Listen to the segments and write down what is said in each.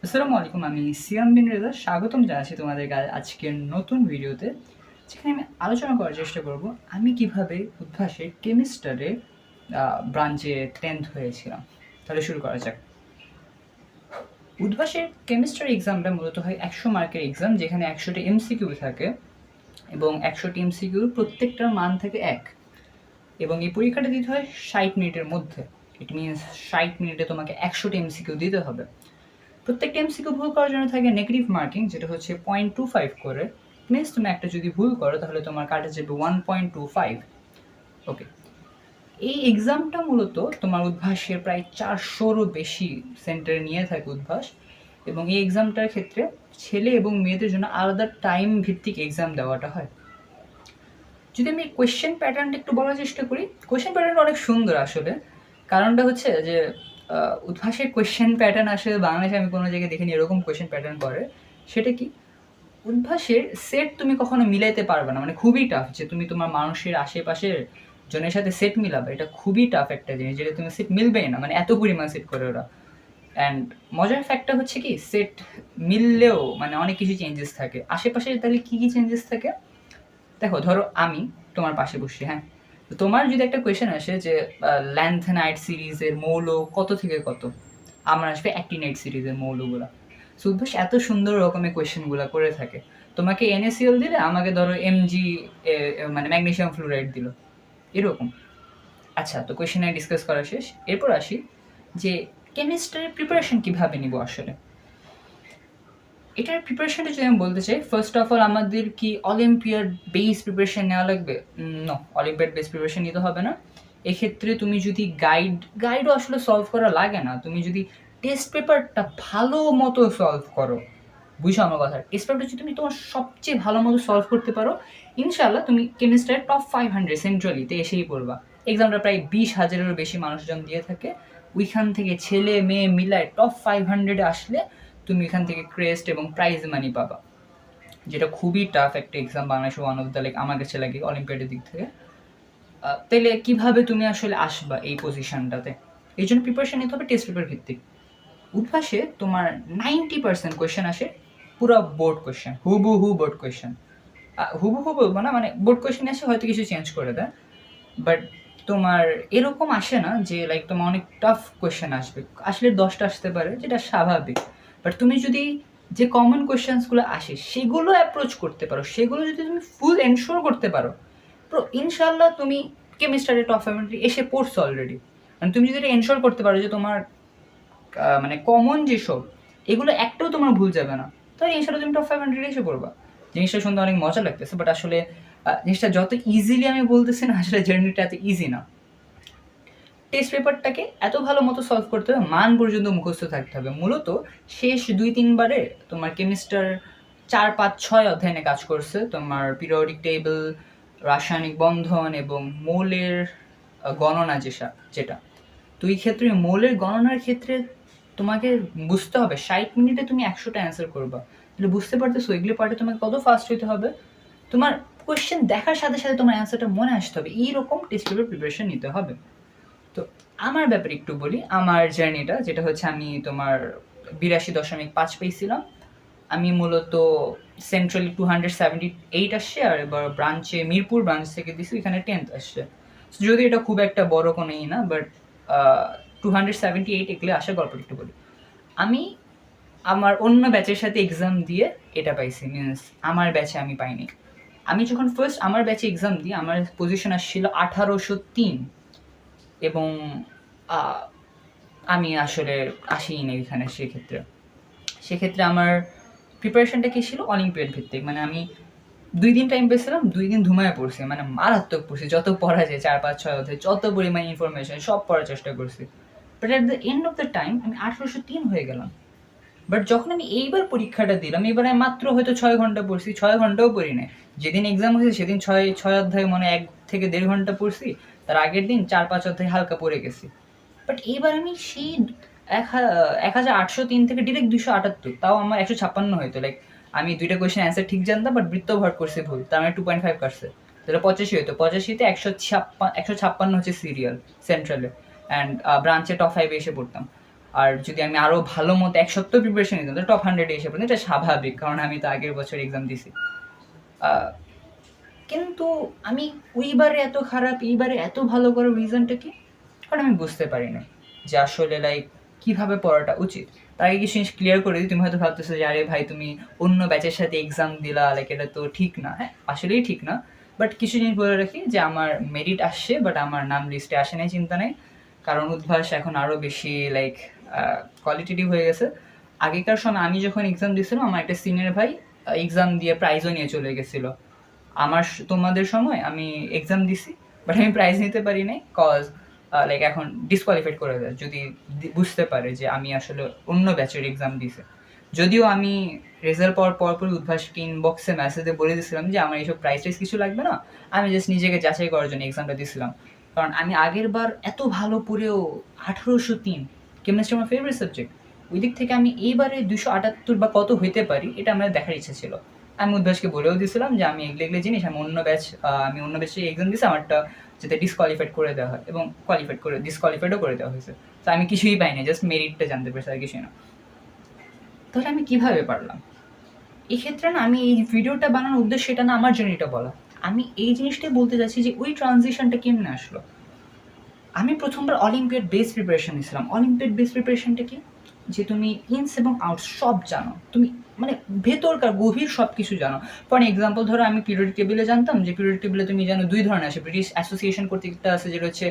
আসসালামু আলাইকুম, আমি সিয়াম বিন রেজা স্বাগতম জানাচ্ছি তোমাদের আজকের নতুন ভিডিওতে, যেখানে আমি আলোচনা করার চেষ্টা করব আমি কিভাবে উদ্ভাসের কেমিস্টারে ব্রাঞ্চে 10th হয়েছিলাম। তাহলে শুরু করা যাক। উদ্ভাসের কেমিস্ট্রি এক্সামটা মূলত হয় 100 মার্কের এক্সাম, যেখানে 100টি এমসিকিউ থাকে এবং 100টি এমসিকিউর প্রত্যেকটার মান থাকে 1, এবং এই পরীক্ষাটা দিতে হয় 60 মিনিটের মধ্যে। ইট মিনস 60 মিনিটে তোমাকে 100টি এমসিকিউ দিতে হবে। প্রত্যেকটা এমসিকিউ ভুল করার জন্য থাকে নেগেটিভ মার্কিং, যেটা হচ্ছে 0.25 করে। মিনস তুমি একটা যদি ভুল করো তাহলে তোমার কাটে যাবে 1.25। ওকে, এই এক্সামটা মূলত তোমার উদ্ভাসের প্রায় 400রও বেশি সেন্টারে নিয়ে থাকে উদ্ভাস, এবং এই এক্সামটার ক্ষেত্রে ছেলে এবং মেয়েদের জন্য আলাদা টাইম ভিত্তিক এক্সাম দেওয়াটা হয়। যদি আমি কোয়েশ্চেন প্যাটার্নটা একটু বলার চেষ্টা করি, কোয়েশ্চেন প্যাটার্নটা অনেক সুন্দর আসলে। কারণটা হচ্ছে যে উদ্ভাসের কোয়েশ্চেন প্যাটার্ন আসলে বাংলাদেশে আমি কোনো জায়গায় দেখিনি এরকম কোয়েশ্চেন প্যাটার্ন করে। সেটা কি, উদ্ভাসের সেট তুমি কখনো মিলাইতে পারবে না, মানে খুবই টাফ যে তুমি তোমার মানুষের আশেপাশের জনের সাথে সেট মিলাবে, এটা খুবই টাফ একটা জিনিস, যেটা তুমি সেট মিলবেই না, মানে এত পরিমাণ সেট করে ওরা। অ্যান্ড মজার ফ্যাক্টটা হচ্ছে কি, সেট মিললেও মানে অনেক কিছু চেঞ্জেস থাকে আশেপাশে। তাহলে কী কী চেঞ্জেস থাকে দেখো, ধরো আমি তোমার পাশে বসছি, হ্যাঁ, তো তোমার যদি একটা কোয়েশ্চেন আসে যে ল্যান্থেনাইট সিরিজের মৌল কত থেকে কত, আমার আসবে অ্যাক্টিনাইট সিরিজের মৌলগুলো। সুভাষ এত সুন্দর রকমের কোয়েশ্চেনগুলো করে থাকে। তোমাকে NaCl দিলে আমাকে ধরো Mg মানে ম্যাগনেসিয়াম ফ্লুরাইড দিল, এরকম। আচ্ছা, তো কোয়েশ্চেন ডিসকাস করা শেষ, এরপর আসি যে কেমিস্ট্রির প্রিপারেশন কীভাবে নিব আসলে। এটার প্রিপারেশনটা যদি আমি বলতে চাই, ফার্স্ট অফ অল আমাদের কি অলিম্পিয়াড বেস প্রিপারেশন নেওয়া লাগবে? নো, অলিম্পিয়াড বেস প্রিপারেশন নিতে হবে না। এক্ষেত্রে তুমি যদি গাইডও আসলে সলভ করা লাগে না, তুমি যদি টেস্ট পেপারটা ভালো মতো সলভ করো, বুঝছো আমার কথা, টেস্ট পেপারটা যদি তুমি তোমার সবচেয়ে ভালো মতো সলভ করতে পারো, ইনশাআল্লাহ তুমি কেমিস্ট্রির টপ 500 সেন্ট্রালিতে এসেই পড়বা। এক্সামটা প্রায় 20,000-এরও বেশি মানুষজন দিয়ে থাকে, ওইখান থেকে ছেলে মেয়ে মিলায় টপ 500-এ আসলে তুমি এখান থেকে ক্রেস্ট এবং প্রাইজ মানি পাবা, যেটা খুবই টাফ একটা এক্সাম, বাংলাদেশে ওয়ান অফ দ্য লাইক আমার কাছে লাগে অলিম্পিয়াডের দিক থেকে। তাইলে কিভাবে তুমি আসলে আসবা এই পজিশনটাতে? এই জন্য প্রিপারেশন নিতে হবে টেস্ট পেপার ভিত্তিক। উদ্ভাসে তোমার 90% কোয়েশ্চেন আসে পুরো বোর্ড কোয়েশ্চেন, হুবহু বোর্ড কোয়েশ্চেন। হুবহু বলবো না, মানে বোর্ড কোয়েশ্চেন আসে, হয়তো কিছু চেঞ্জ করে দেয়, বাট তোমার এরকম আসে না যে লাইক তোমার অনেক টাফ কোয়েশ্চেন আসবে। আসলে 10টা আসতে পারে, যেটা স্বাভাবিক, বাট তুমি যদি যে কমন কোয়েশ্চেন্সগুলো আসে সেগুলো অ্যাপ্রোচ করতে পারো, সেগুলো যদি তুমি ফুল এনশোর করতে পারো, তো ইনশাল্লাহ তুমি কেমিস্ট্রি টপ 500 এসে পড়ছো অলরেডি। মানে তুমি যদি এটা এনশোর করতে পারো যে তোমার মানে কমন যেসব, এগুলো একটাও তোমার ভুল যাবে না, তাহলে ইনশাল্লাহ তুমি টপ 500 এসে পড়বা। জিনিসটা শুনতে অনেক মজা লাগতেছে, বাট আসলে জিনিসটা যত ইজিলি আমি বলতেছি না, আসলে জার্নিটা এত ইজি না। টেস্ট পেপারটাকে এত ভালো মতো সলভ করতে হবে, মান পর্যন্ত মুখস্থ থাকতে হবে। মূলত শেষ 2-3 বারে তোমার কেমিস্টার 4-5-6 অধ্যায় নিয়ে কাজ করছে, তোমার পিরিয়ডিক টেবিল, রাসায়নিক বন্ধন এবং মৌলের গণনা যেটা। তো এই ক্ষেত্রে মৌলের গণনার ক্ষেত্রে তোমাকে বুঝতে হবে 60 মিনিটে তুমি 100টা অ্যান্সার করবা। তাহলে বুঝতে পারতেছো এগুলো পার্টে তোমাকে কত ফাস্ট হইতে হবে। তোমার কোয়েশ্চেন দেখার সাথে সাথে তোমার অ্যান্সারটা মনে আসতে হবে, এইরকম টেস্ট পেপার প্রিপারেশন নিতে হবে। তো আমার ব্যাপারে একটু বলি, আমার জার্নিটা যেটা হচ্ছে, আমি তোমার 82.5 পেয়েছিলাম। আমি মূলত সেন্ট্রালি 278 আসছে, আর এবার ব্রাঞ্চে মিরপুর ব্রাঞ্চ থেকে দিছি, এখানে 10th আসছে। যদি এটা খুব একটা বড় কোনো না, বাট 278 এগুলো আসে। গল্পটা একটু বলি, আমি আমার অন্য ব্যাচের সাথে এক্সাম দিয়ে এটা পাইছি, মিনস আমার ব্যাচে আমি পাইনি। আমি যখন ফার্স্ট আমার ব্যাচে এক্সাম দিই, আমার পজিশন আসছিল 1803, এবং আমি আসলে আসিনি এখানে। সেক্ষেত্রে আমার প্রিপারেশনটা কী ছিল, অলিম্পিয়াড ভিত্তিক। মানে আমি 2 দিন টাইম পেয়েছিলাম, 2 দিন ধুমায় পড়ছি, মানে মারাত্মক পড়ছি, যত পড়া যায় 4-5-6 অধ্যায়, যত পরিমাণ ইনফরমেশন সব পড়ার চেষ্টা করছি। But at the end of the time আমি 1803 হয়ে গেলাম। বাট যখন আমি এইবার পরীক্ষাটা দিলাম, এবার আমি মাত্র হয়তো 6 ঘন্টা পড়ছি, 6 ঘন্টাও পড়ি নাই। যেদিন এক্সাম হয়েছে সেদিন 6 অধ্যায়, মানে 1 থেকে 1.5 ঘন্টা পড়ছি, তার আগের দিন 4-5 অধ্যায় হালকা পড়ে গেছি। বাট এইবার আমি সেই 1803 থেকে ডিরেক্ট 278, তাও আমার 156 হইতো। লাইক আমি 2টা কোয়েশ্চেন অ্যান্সার ঠিক জানতাম, বাট বৃত্ত ভর করছে ভুল, তার মানে 2.5 কাটছে, তাহলে 85 হইতো। 85-তে 156 হচ্ছে সিরিয়াল সেন্ট্রালে, অ্যান্ড ব্রাঞ্চে টপ 5 এসে পড়তাম। আর যদি আমি আরও ভালো মতো 1 সপ্তাহ প্রিপারেশন নিতাম তাহলে টপ 100 এসে পড়তাম। এটা স্বাভাবিক, কারণ আমি তো আগের বছর এক্সাম দিছি। কিন্তু আমি ওইবারে এত খারাপ, এইবারে এত ভালো করার রিজনটা কি? কারণ আমি বুঝতে পারি না যে আসলে লাইক কীভাবে পড়াটা উচিত। তার আগে কিছু জিনিস ক্লিয়ার করে দিই। তুমি হয়তো ভাবতেছো যে আরে ভাই তুমি অন্য ব্যাচের সাথে এক্সাম দিলা, লাইক এটা তো ঠিক না। হ্যাঁ, আসলেই ঠিক না। বাট কিছু জিনিস বলে রাখি যে আমার মেরিট আসছে, বাট আমার নাম লিস্টে আসে নাই, চিন্তা নেই। কারণ উদ্ভাস এখন আরও বেশি লাইক কোয়ালিটেটিভ হয়ে গেছে। আগেকার সময় আমি যখন এক্সাম দিয়েছিলাম, আমার একটা সিনিয়র ভাই এক্সাম দিয়ে প্রাইজও নিয়ে চলে গেছিলো। তোমাদের সময় আমি এক্সাম দিছি, বাট আমি প্রাইজ নিতে পারি নাই, কজ লাইক এখন ডিসকোয়ালিফাইড করে দেয় যদি বুঝতে পারে যে আমি আসলে অন্য ব্যাচের এক্সাম দিছি। যদিও আমি রেজাল্ট পাওয়ার পরপরই উদ্ভাসকে ইনবক্সে মেসেজে বলে দিয়েছিলাম যে আমার এইসব প্রাইস টাইস কিছু লাগবে না, আমি জাস্ট নিজেকে যাচাই করার জন্য এক্সামটা দিয়েছিলাম। কারণ আমি আগের বার এত ভালো পড়েও 1803 কেমিস্ট্রি আমার ফেভারিট সাবজেক্ট, ওই দিক থেকে আমি এইবারে 278 বা কত হইতে পারি এটা আমার দেখার ইচ্ছা ছিল। আমি উদ্ভাসকে বলেও দিয়েছিলাম যে আমি এগুলো এগুলো জিনিস আমি অন্য ব্যাচে এক্সাম দিয়েছি, আমারটা যাতে ডিসকোয়ালিফাইড করে দেওয়া হয়, এবং ডিসকোয়ালিফাইডও করে দেওয়া হয়েছে। তো আমি কিছুই পাইনি, জাস্ট মেরিটটা জানতে পেরেছি, আর কিছুই না। তাহলে আমি কীভাবে পারলাম? এক্ষেত্রে না, আমি এই ভিডিওটা বানানোর উদ্দেশ্য এটা না আমার জন্য এটা বলা, আমি এই জিনিসটাই বলতে চাচ্ছি যে ওই ট্রানজিশনটা কেমনে আসলো। আমি প্রথমবার অলিম্পিয়াড বেস প্রিপারেশন নিয়েছিলাম। অলিম্পিয়াড বেস প্রিপারেশনটা কি? যে তুমি ইনস এবং আউটস সব জানো, তুমি মানে ভেতরকার গভীর সব কিছু জানো। ফর এক্সাম্পল ধরো আমি পিরিয়ডিক টেবিলে জানতাম যে পিরিয়ডিক টেবিলে তুমি জানো 2 ধরনের আছে। ব্রিটিশ অ্যাসোসিয়েশন কর্তৃক একটা আছে যেটা হচ্ছে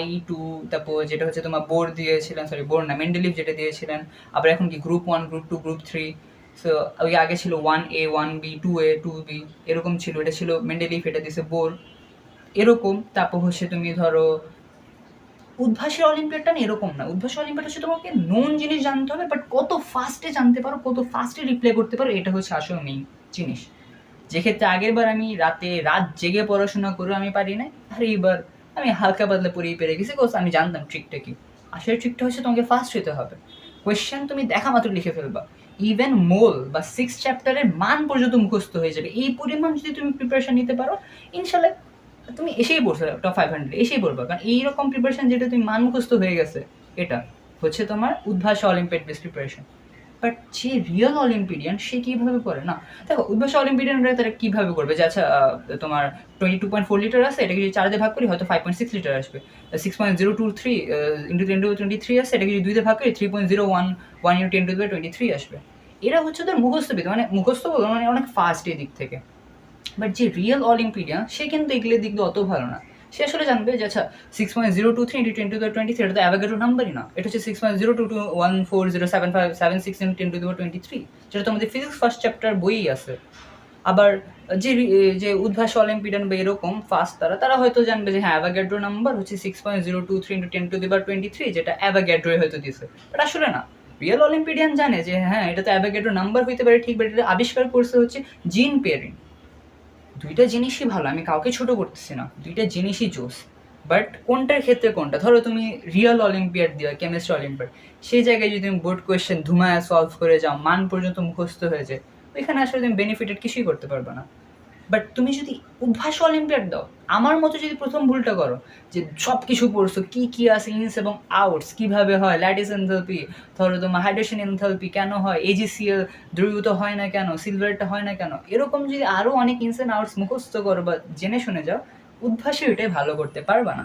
I2, তারপর যেটা হচ্ছে তোমার বোর্ড দিয়েছিলেন, সরি বোর্ড না, মেন্ডেলিভ যেটা দিয়েছিলেন। আবার এখন কি গ্রুপ 1, গ্রুপ 2, গ্রুপ 3। সো ওই আগে ছিল 1A, 1B, 2A, 2B এরকম ছিল, এটা ছিল মেন্ডেলিভ, এটা দিয়েছে বোর্ড এরকম। তারপর হচ্ছে তুমি ধরো উদ্ভাসের অলিম্পিয়াডটা না এরকম না। উদ্ভাসের অলিম্পিয়াড হচ্ছে তোমাকে নোন জিনিস জানতে হবে, বাট কত ফাস্টে জানতে পারো, কত ফাস্টে রিপ্লাই করতে পারো, এটা হচ্ছে আসলে মেইন জিনিস। যেক্ষেত্রে আগের বার আমি রাত জেগে পড়াশোনা করেও আমি পারি নাই, আর এইবার আমি হালকা পাতলা পড়েই পেরে গেছি, কোর্স আমি জানতাম ট্রিকটা কি। আসলে ট্রিকটা হচ্ছে তোমাকে ফাস্ট হতে হবে। কোয়েশ্চেন তুমি দেখা মাত্র লিখে ফেলবা, ইভেন মোল বা 6 চ্যাপ্টারের মান পর্যন্ত মুখস্থ হয়ে যাবে। এই পরিমাণ যদি তুমি প্রিপারেশন নিতে পারো, ইনশাল্লাহ তুমি এসেই পড়ছো টপ 500, এসেই পড়বা। কারণ এইরকম প্রিপারেশন যেটা তুমি মান মুখস্থ হয়ে গেছে, এটা হচ্ছে তোমার Udvash olympiad base preparation. But যে রিয়েল অলিম্পিডিয়ান সে কীভাবে পড়ে না, দেখো উদ্ভাস অলিম্পিডিয়ানরা তারা কীভাবে করবে যে আচ্ছা তোমার 22.4 লিটার আছে, এটাকে যদি 4 দিয়ে ভাগ করি হয়তো 5.6 লিটার আসবে। 6.023 ইন্টু 10⁻23 আছে, এটাকে যদি 2 দিয়ে ভাগ করি 3.011 ইন্টু 10⁻23 আসবে। এরা হচ্ছে তোর মুখস্থবিদ, মানে মুখস্থ বলবো মানে অনেক ফাস্ট এই দিক থেকে। বাট যে রিয়েল অলিম্পিডিয়ান সে কিন্তু এগুলোর দিক দিয়ে অত ভালো না। সে আসলে জানবে যে আচ্ছা 6.023 ইন্টু 10⁻23 এটা তো অ্যাভোগাড্রো নাম্বারই না, এটা হচ্ছে 6.022140756 ইন্টু 10⁻23, যেটা তোমাদের ফিজিক্স ফার্স্ট চ্যাপ্টার বইই আছে। আবার যে উদ্ভাস অলিম্পিডিয়ান বা এরকম ফাস্ট তারা হয়তো জানবে যে হ্যাঁ অ্যাভোগাড্রো নাম্বার হচ্ছে 6.023 ইন্টু 10⁻23, যেটা অ্যাভোগাড্রোই হয়তো দিছে। বাট আসলে না, রিয়েল অলিম্পিডিয়ান জানে যে হ্যাঁ এটা তো অ্যাভোগাড্রো নাম্বার হইতে পারে ঠিক, বাট এটা আবিষ্কার করছে হচ্ছে জিন পেয়ারিং। দুইটা জিনিসই ভালো, আমি কাউকে ছোট করতেছি না, দুইটা জিনিসই জোস। বাট কোনটার ক্ষেত্রে কোনটা, ধরো তুমি রিয়েল অলিম্পিয়াড দিও, কেমিস্ট্রি অলিম্পিয়াড, সেই জায়গায় যদি তুমি বোর্ড কোয়েশ্চেন ধুমায় সলভ করে যাও, মান পর্যন্ত মুখস্থ হয়ে যায়, ওইখানে আসলে তুমি বেনিফিটেড কিছুই করতে পারবে না। বাট তুমি যদি উদ্ভাস অলিম্পিয়াড দাও, আমার মতো যদি প্রথম ভুলটা করো যে সব কিছু পড়ছো কী কী আছে, ইনস এবং আউটস কীভাবে হয়, ল্যাটিস এনথালপি, ধরো তোমার হাইড্রেশন এনথালপি কেন হয়, AgCl দ্রবীভূত হয় না কেন, সিলভারটা হয় না কেন, এরকম যদি আরও অনেক ইনস অ্যান্ড আউটস মুখস্থ করো বা জেনে শুনে যাও, উদ্ভাসে ওইটাই ভালো করতে পারবা না।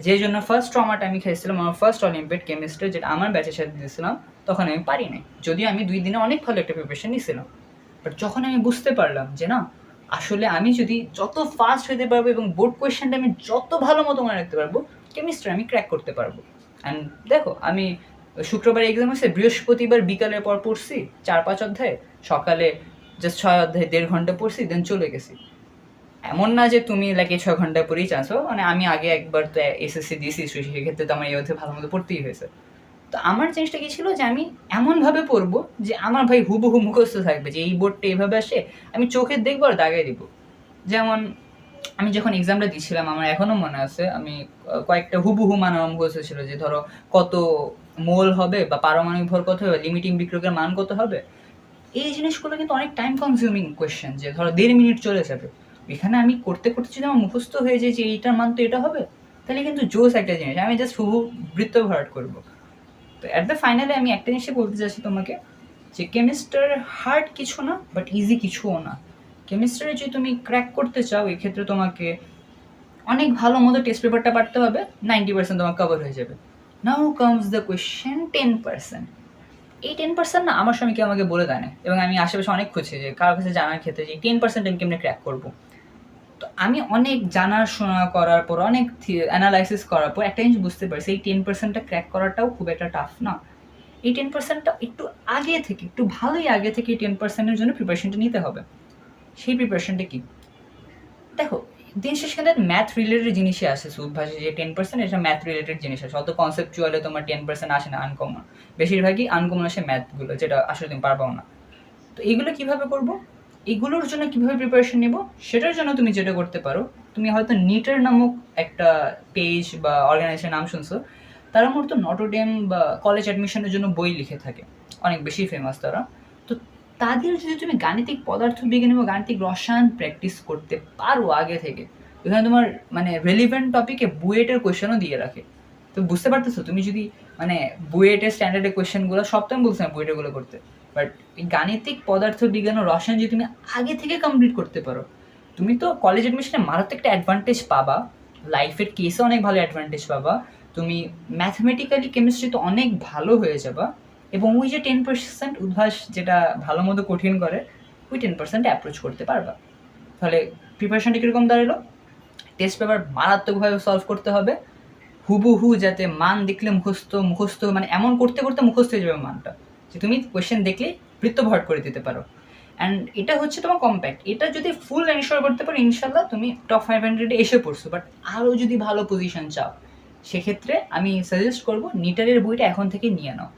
যেই জন্য ফার্স্ট ট্রমাটা আমি খেয়েছিলাম আমার ফার্স্ট অলিম্পিয়াড কেমিস্ট্রি, যেটা আমার ব্যাচের সাথে দিয়েছিলাম, তখন আমি পারি নাই, যদিও আমি 2 দিনে অনেক ভালো একটা প্রিপারেশন নিয়েছিলাম। বাট যখন আমি বুঝতে পারলাম যে না, আসলে আমি যদি যত ফাস্ট হতে পারবো এবং বোর্ড কোয়েশ্চেনটা আমি যত ভালো মতো মনে রাখতে পারবো, কেমিস্ট্রি আমি ক্র্যাক করতে পারবো। অ্যান্ড দেখো আমি শুক্রবার এক্সাম হয়েছে, বৃহস্পতিবার বিকালের পর পড়ছি 4-5 অধ্যায়, সকালে জাস্ট 6 অধ্যায় 1.5 ঘন্টা পড়ছি, দেন চলে গেছি। এমন না যে তুমি লাগে 6 ঘন্টা পড়েই চান্সো, মানে আমি আগে একবার তো SSC দিয়েছি, সেক্ষেত্রে তো আমার এই অধ্যায় ভালো মতো পড়তেই হয়েছে। তো আমার জিনিসটা কী ছিল যে আমি এমনভাবে পড়বো যে আমার ভাই হুবহু মুখস্থ থাকবে, যে এই বোর্ডটা এইভাবে আসে, আমি চোখে দেখবো আর দাগাই দিব। যেমন আমি যখন এক্সামটা দিচ্ছিলাম, আমার এখনও মনে আছে, আমি কয়েকটা হুবহু মান আমার মুখস্থ ছিল, যে ধরো কত মোল হবে বা পারমাণবিক ভর কত হবে, লিমিটিং বিক্রিয়কের মান কত হবে। এই জিনিসগুলো কিন্তু অনেক টাইম কনজিউমিং কোয়েশ্চেন, যে ধরো 1.5 মিনিট চলে যাবে। এখানে আমি করতে করতে যদি আমার মুখস্থ হয়ে যায় যে এইটার মান তো এটা হবে, তাহলে কিন্তু জোস একটা জিনিস, আমি জাস্ট হুবহু বৃত্ত ভরাট করবো। তো অ্যাট দ্য ফাইনালে আমি একটা জিনিসই বলতে চাচ্ছি তোমাকে, যে কেমিস্ট্রির হার্ড কিছু না, বাট ইজি কিছুও না। কেমিস্ট্রি যদি তুমি ক্র্যাক করতে চাও, এক্ষেত্রে তোমাকে অনেক ভালো মতো টেস্ট পেপারটা পারতে হবে, 90% তোমার কভার হয়ে যাবে। নাও কামস দ্য কোয়েশ্চেন 10%। এই 10% না আমার সময় কেউ আমাকে বলে দেয় না, এবং আমি আশেপাশে অনেক খুঁজছি যে কারোর কাছে জানার ক্ষেত্রে যে 10% আমি কেমনি ক্র্যাক করবো। তো আমি অনেক জানাশোনা করার পর, অনেক অ্যানালাইসিস করার পর একটা জিনিস বুঝতে পারছি, এই 10%টা ক্র্যাক করাটাও খুব একটা টাফ না। এই 10%টা একটু আগে থেকে, একটু ভালোই আগে থেকে এই 10%-এর জন্য প্রিপারেশনটা নিতে হবে। সেই প্রিপারেশনটা কি? দেখো, দিন শেষ কিন্তু ম্যাথ রিলেটেড জিনিসই আসে উদ্ভাসে, যে 10% এটা ম্যাথ রিলেটেড জিনিস আসে। অত কনসেপচুয়ালে তোমার 10% আসে না, আনকমন। বেশিরভাগই আনকমন আসে ম্যাথগুলো, যেটা আসলে তুমি পারবাও না। তো এইগুলো কীভাবে করবো, এগুলোর জন্য কীভাবে প্রিপারেশন নেব, সেটার জন্য তুমি যেটা করতে পারো, তুমি হয়তো নিটের নামক একটা পেজ বা অর্গানাইজেশনের নাম শুনছো। তারা মূলত নটরডেম বা কলেজ অ্যাডমিশনের জন্য বই লিখে থাকে, অনেক বেশি ফেমাস তারা। তো তাদের যদি তুমি গাণিতিক পদার্থবিজ্ঞান এবং গাণিতিক রসায়ন প্র্যাকটিস করতে পারো আগে থেকে, এখানে তোমার মানে রেলিভেন্ট টপিকে বুয়েটের কোয়েশনও দিয়ে রাখে। তো বুঝতে পারতেছো, তুমি যদি মানে বুয়েটের স্ট্যান্ডার্ডের কোয়েশনগুলো, সব তো আমি বলছি না বুয়েটেরগুলো করতে, বাট এই গাণিতিক পদার্থবিজ্ঞান ও রসায়ন যদি তুমি আগে থেকে কমপ্লিট করতে পারো, তুমি তো কলেজ অ্যাডমিশনে মারাত্মক একটা অ্যাডভান্টেজ পাবা, লাইফের কেসে অনেক ভালো অ্যাডভান্টেজ পাবা, তুমি ম্যাথমেটিক্যালি কেমিস্ট্রি তো অনেক ভালো হয়ে যাবা, এবং ওই যে 10% উদ্ভাস যেটা ভালো মতো কঠিন করে, ওই 10% অ্যাপ্রোচ করতে পারবা। তাহলে প্রিপারেশনটা কীরকম দাঁড়ালো? টেস্ট পেপার মারাত্মকভাবে সলভ করতে হবে, হুবহু যাতে মান দেখলে মুখস্থ মানে এমন করতে করতে মুখস্থ হয়ে যাবে মানটা, যে তুমি কোয়েশ্চেন দেখলে বৃত্তভট করে দিতে পারো। অ্যান্ড এটা হচ্ছে তোমার কম্প্যাক্ট। এটা যদি ফুল এনশিওর করতে পারো, ইনশাল্লাহ তুমি টপ 500-এ এসে পড়ছো। বাট আরও যদি ভালো পজিশন চাও, সেক্ষেত্রে আমি সাজেস্ট করবো নিটারের বইটা এখন থেকে নিয়ে নাও।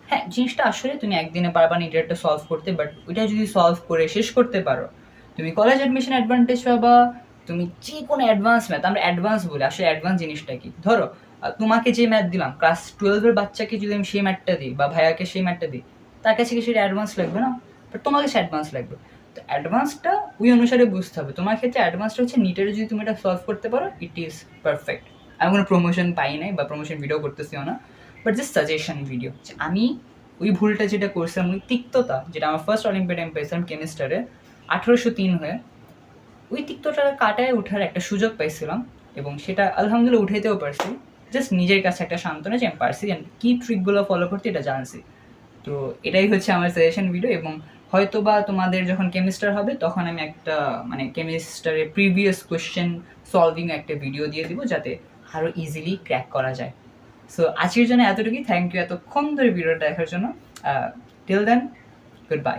হ্যাঁ, জিনিসটা আসলে তুমি একদিনে পারবা নিটারটা সলভ করতে, বাট ওইটা যদি সলভ করে শেষ করতে পারো, তুমি কলেজ অ্যাডমিশন অ্যাডভান্টেজ পাবা। তুমি যে কোনো অ্যাডভান্স ম্যাথ, আমরা অ্যাডভান্স বলি, আসলে অ্যাডভান্স জিনিসটা কি, ধরো তোমাকে যে ম্যাথ দিলাম, ক্লাস 12-এর বাচ্চাকে যদি আমি সেই ম্যাথটা দিই, বা ভাইয়াকে সেই ম্যাথটা দিই, তার কাছে কি সেটা অ্যাডভান্স লাগবে না? বাট তোমার কাছে অ্যাডভান্স লাগবে। তো অ্যাডভান্সটা ওই অনুসারে বুঝতে হবে। তোমার ক্ষেত্রে অ্যাডভান্সটা হচ্ছে নিটারে যদি তুমি এটা সলভ করতে পারো, ইট ইজ পারফেক্ট। আমি কোনো প্রমোশন পাই নাই বা প্রমোশন ভিডিও করতেছিও না, বাট জাস্ট সাজেশন ভিডিও। আমি ওই ভুলটা যেটা করছিলাম, ওই তিক্ততা যেটা আমার ফার্স্ট অলিম্পিয়াডে আমি পেয়েছিলাম কেমিস্ট্রিতে 1803 হয়ে, ওই তিক্তটা কাটায় ওঠার একটা সুযোগ পাইছিলাম, এবং সেটা আলহামদুলিল্লাহ উঠাইতেও পারছি। জাস্ট নিজের কাছে একটা সান্ত্বনা যে আমি পারছি, কী ট্রিকগুলো ফলো করতে এটা জানছি। তো এটাই হচ্ছে আমার সাজেশন ভিডিও, এবং হয়তো বা তোমাদের যখন কেমিস্টার হবে, তখন আমি একটা মানে কেমিস্টারের প্রিভিয়াস কোয়েশ্চেন সলভিং একটা ভিডিও দিয়ে দিব, যাতে আরও ইজিলি ক্র্যাক করা যায়। সো আজকের জন্য এতটুকুই। থ্যাংক ইউ এতক্ষণ ধরে ভিডিওটা দেখার জন্য। Till then, good bye.